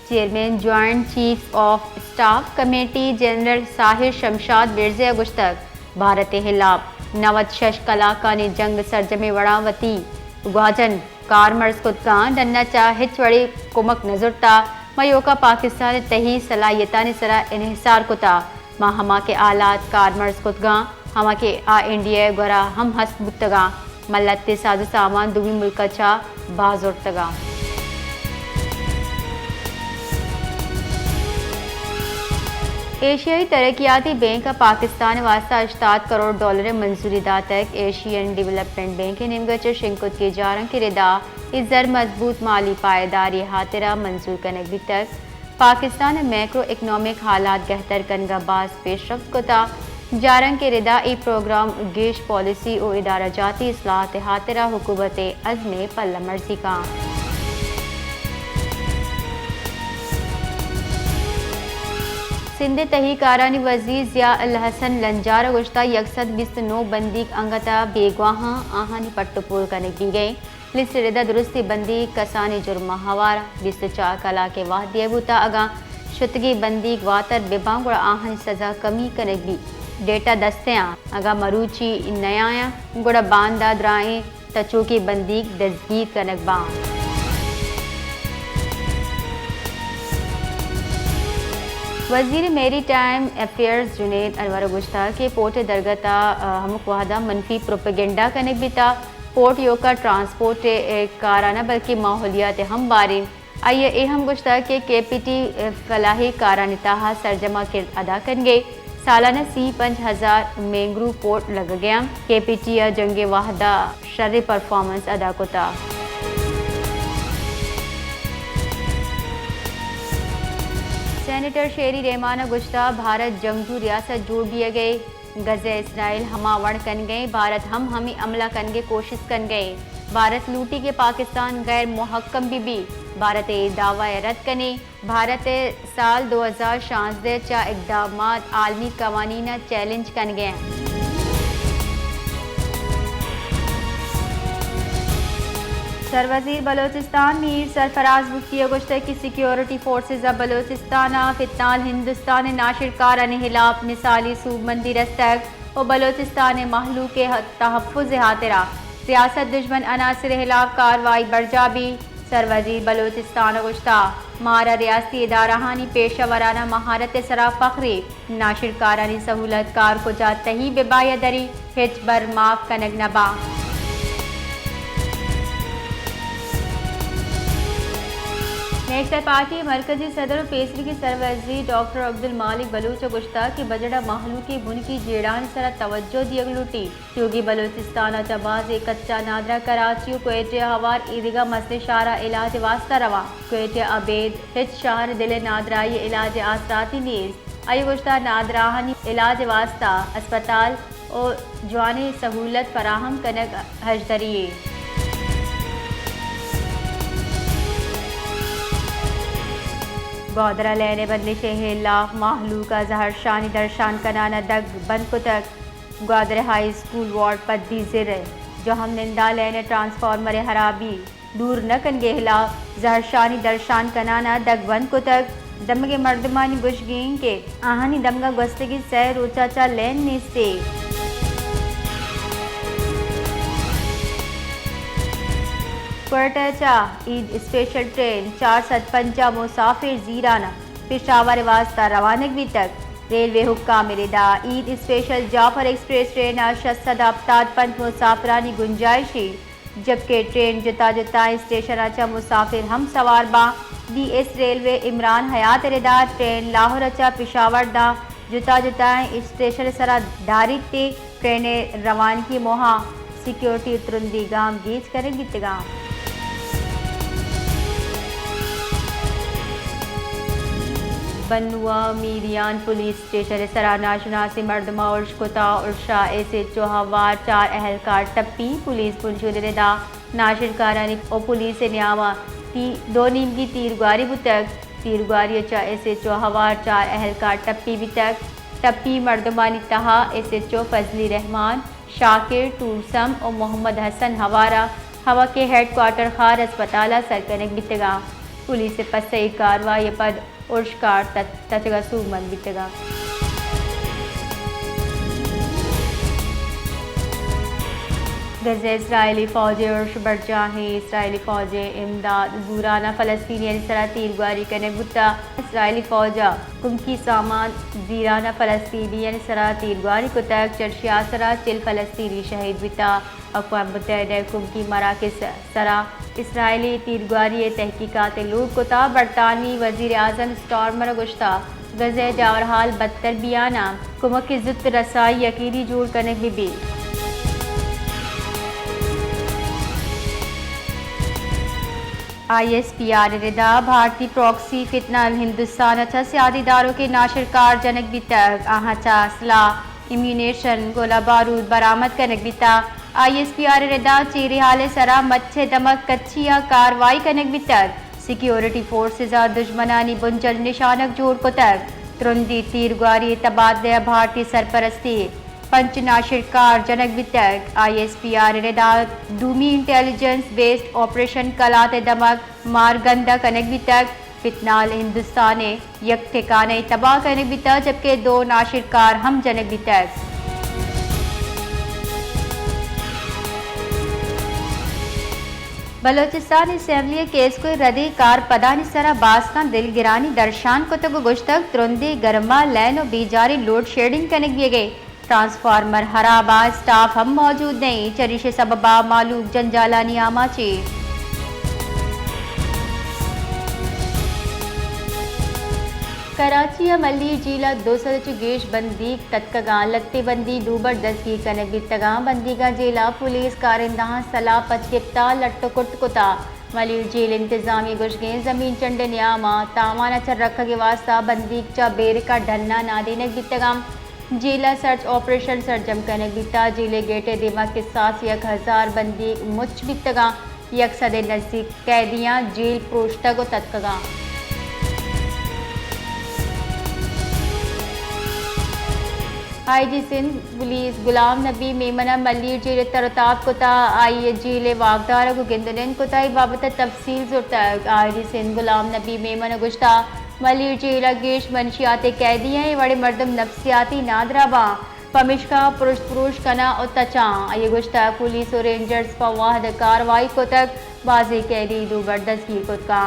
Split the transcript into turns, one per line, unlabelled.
Chairman joint chief of staff committee general Sahir Shamshad बिरजे गुश्तक भारत हिलाब नवत शश कलाका ने जंग सरजमे वड़ावती गुआजन कार मर्ज कुदका डन्ना चा हिच वड़ी कुमक नजुरता मयोका पाकिस्तान तही सलाहियता ने सरा इन्हिसार कुता माँ हमा के आलात कार मर्ज कुदगा हमा के आ इंडिया गोरा हम हस बुतगा मल्लते साजो सामान दुबी मुल्क चा बाजुर्तगा। एशियाई तरक्याती बैंक का पाकिस्तान वास्ता 68 करोड़ डॉलर मंजूरी दा तक एशियन डेवलपमेंट बैंक के निमगच शिंकुत के जारंग के रिदा इजर मजबूत माली पायदारी हातिरा मंजूर करने भी तक पाकिस्तान मैक्रो इकनॉमिक हालात बेहतर कनगा बास पेशरफ्त कोता जारंग के रिदा ई प्रोग्राम गेश पॉलिसी और इदारा जाती इस्लाहत हातिरा हुकूमत अज़्म पल्ला मर्जी का। सिंध तहीकारानी वजीर ज़िया अल हसन लंजार गुश्ता यकसद 29 बंदी अंगता बेगवाहा आहानी पट्टुपुल करने दी गई लिस्ट रिदा दुरुस्ती बंदी कसानी जुर्मा हवारा 24 कला के वाह दिए बुता अगा शुतगी बंदी वातर बेबांगुड़ आहानी सजा कमी करने भी डेटा दस्तियाँ अगा मरूची नयाया गुड़ा बांदा द्राए तचोकी बंदी दजगीर कनक बां। वज़ीर मेरी टाइम अफेयर्स जुनेद अनवर गुश्ता के पोर्ट दरगता हमक वाहदा मनफी प्रोपेगेंडा कनेक बिता पोर्ट योका ट्रांसपोर्ट काराना बल्कि माहौलियात हम बारे आइए ए हम गुश्ता के केपीटी फलाही कारानिता सरजमा किर अदा करेंगे सालाना सी 5000 मैंग्रू पोर्ट लग गया केपीटी जंगे वाहदा शर्र परफॉर्मेंस अदा कोता। सेनेटर शेरी रहमाना गुश्ता भारत जंगजू रियासत जोड़ दिए गए गज़े इसराइल हमा वण कन गए भारत हम हमी अमला कन गए कोशिश कन गए भारत लूटी के पाकिस्तान गैर मुहक्कम भी भारत दावा रद्द कने भारत साल 2016 चा इकदाम आलमी कवानीना चैलेंज कन गए। सरवजीर बलोचिस्तान मीर सरफराज मुफ्ती गुश्ते की सिक्योरिटी फोर्सेज बलोचिस्तान फितनाल हिंदुस्तान नाशिरकार हिलाफ मिसाली सूबमंदी रस्तक और बलोचिस्तान महलू के तहफ़्फ़ुज़ हातिरा सियासत दुश्मन अनासर हिलाफ कार्रवाई बरजाबी सरवजीर बलोचिस्तान गुश्ता मारा रियासती इदाराहानी पेशा वराना महारत सरा फ़ख्री नाशिरकारानी सहूलत कार को जा तही बेबाया दरी हिच बर माफ कनग नबा। नेशनल पार्टी मरकजी सदर और पेसरी के सरवजीर डॉक्टर अब्दुल मालिक बलूच गुश्ता की बजड़ा महलू की बुन की जेड़ान सरा तवज्जो दियग लूटी क्योंकि बलूचिस्तान चबाज कच्चा नादरा कराची क्वेट हवार ईदगा मसले शारा इलाज वास्ता रवा क्वेट अबेद हिच शहर दिल नादराई इलाज आसराती नीज आई गुश्ता नादराहानी इलाज वास्ता अस्पताल और जवानी सहूलत फराहम कनक हजदरिए। गौदरा लेने बदले शहला महलू का जहर शानी दर्शान कनाना दग बंद को तक ग्वादर हाई स्कूल वार्ड पद्दी जिर जो हम निंदा लेने ट्रांसफार्मर हराबी दूर न कन गेहला जहर शानी दर्शान कनाना दग बंद को तक दमगे मर्दमानी बुशगीन के आहानी दमगा गस्तगी सैर रोचाचा लेन निस्ते क्वार्टरचा ईद स्पेशल ट्रेन 455 मुसाफिर जीराना पेशावर वास्ता रवानगी भी तक रेलवे हुक्काम रिदा Eid special Jaffar express train 675 मुसाफिरानी गुंजाइशी जबकि ट्रेन जुता जुता स्टेशन अचा मुसाफिर हम सवार बा DS रेलवे इमरान हयात रिदा ट्रेन लाहौर अचा पेशावर दा जुता जुता स्टेशन सरा दारी ते ट्रेन रवानगी मोहा सिक्योरिटी तुरंदी गाम गीज करेंगी तगाम। बनुआ मीरियान पुलिस स्टेशन सराना शुनासी मर्दमा उर्शकुता उर्शा SHO हवार 4 अहलकार टप्पी पुलिस पुंशुदा नाशिरकारानी और पुलिस न्यावा 2 नीम की तीरगारी बुतक तीरगारी चा SHO हवार 4 अहलकार टप्पी बितक टप्पी मर्दमानी तहा SHO फजली रहमान शाकिर टूरसम और मोहम्मद हसन हवारा हवा के हेड क्वार्टर खार अस्पताल सरकनक बितगा पुलिस पसई कार्रवाई पद उर्शकार तचगा सूमन बितगा गज़े इसराइली फ़ौजें उर्श बढ़ जाएँ इसराइली फ़ौजें इमदाद ज़ूराना फ़लस्तीनी सरा तीरगारी कने बुता इसराइली फ़ौजा कुमकी सामान ज़ीराना फ़लस्तीनी सरा तीरगारी को तक चर्चिया सरा चिल फ़लस्तीनी शहीद बिता अक़वाम मुत्तहिदा कुमकी मराकज़ सरा इसराइली तीरगारी तहकीकात लूट कोता बरतानवी वज़ीर आज़म स्टॉर्मर गुश्ता गज़े जावरहाल बदतर बियाना कुमक की ज़ुत रसाई यकीनी जोड़ करने में भी ISPR रिदा भारतीय प्रॉक्सी फितना हिंदुस्तान अच्छा सियादीदारों के नाशरकार जनक बितक आहचा असलाह इम्यूनेशन गोला बारूद बरामद करने बिता ISPR रिदा चेरे हाले सरा मच्छे दमक कच्चिया कार्रवाई करने बितक सिक्योरिटी फोर्सेज दुश्मनानी बुंजल निशानक जोड़ को तक तुरंदी तीरगारी तबादला भारतीय सरपरस्ती पंच नाशिरकार जनक बितक ISPR रिदा दूमी इंटेलिजेंस बेस्ड ऑपरेशन कलात दमक मारगंदा कनक बितक फितनाल हिंदुस्तान यक ठिकाने तबाह कनक बितक जबकि दो नाशिरकार हम जनक बितक बलोचिस्तान असम्बली केस को रदी कार पदानी सरा बासना दिल गिरानी दर्शान को तक गुश्तक तुरंदी गर्मा लैन और बीजारी लोड शेडिंग कनक दिए गए ट्रांसफार्मर हराबा स्टाफ हम मौजूद नहीं चरिश सबबा मालूक जंजालानी आमाची कराची मल्ली जिला 200 गेश बंदी तत्कगा लत्ते बंदी दूबर दस्ती कनक बितगा बंदीगा जिला पुलिस कारिंदा सला पचकिता लट्टकुट कुता मली जेल इंतजामी गुशगे जमीन चंड न्यामा तामाना चर रख के वास्ता बंदीक चा बेर का ढन्ना नादीनक बितगा जिला सर्च ऑपरेशन सरजम कनक बिता जिले गेटे दिमाग के साथ 1000 बंदी मुच बितगा यक सदे नजदीक कैदियां जेल प्रोष्टा को तत्कगा IG सिंध पुलिस गुलाम नबी मेमना मल्ली जेल तरताब कोता आई जेल वागदार को गिंदन कोता बाबत तफसील जुड़ता IG सिंध गुलाम नबी मेमना गुश्ता मल्ली जेल गेश मनशियाती कैदी हैं बड़े मर्दम नफ्सियाती नादराबा पमिश्का पुरुष कना और तचा ये गुश्ता पुलिस और रेंजर्स पर वाहद कार्रवाई को तक बाजी कैदी दो बर्दस्गी को का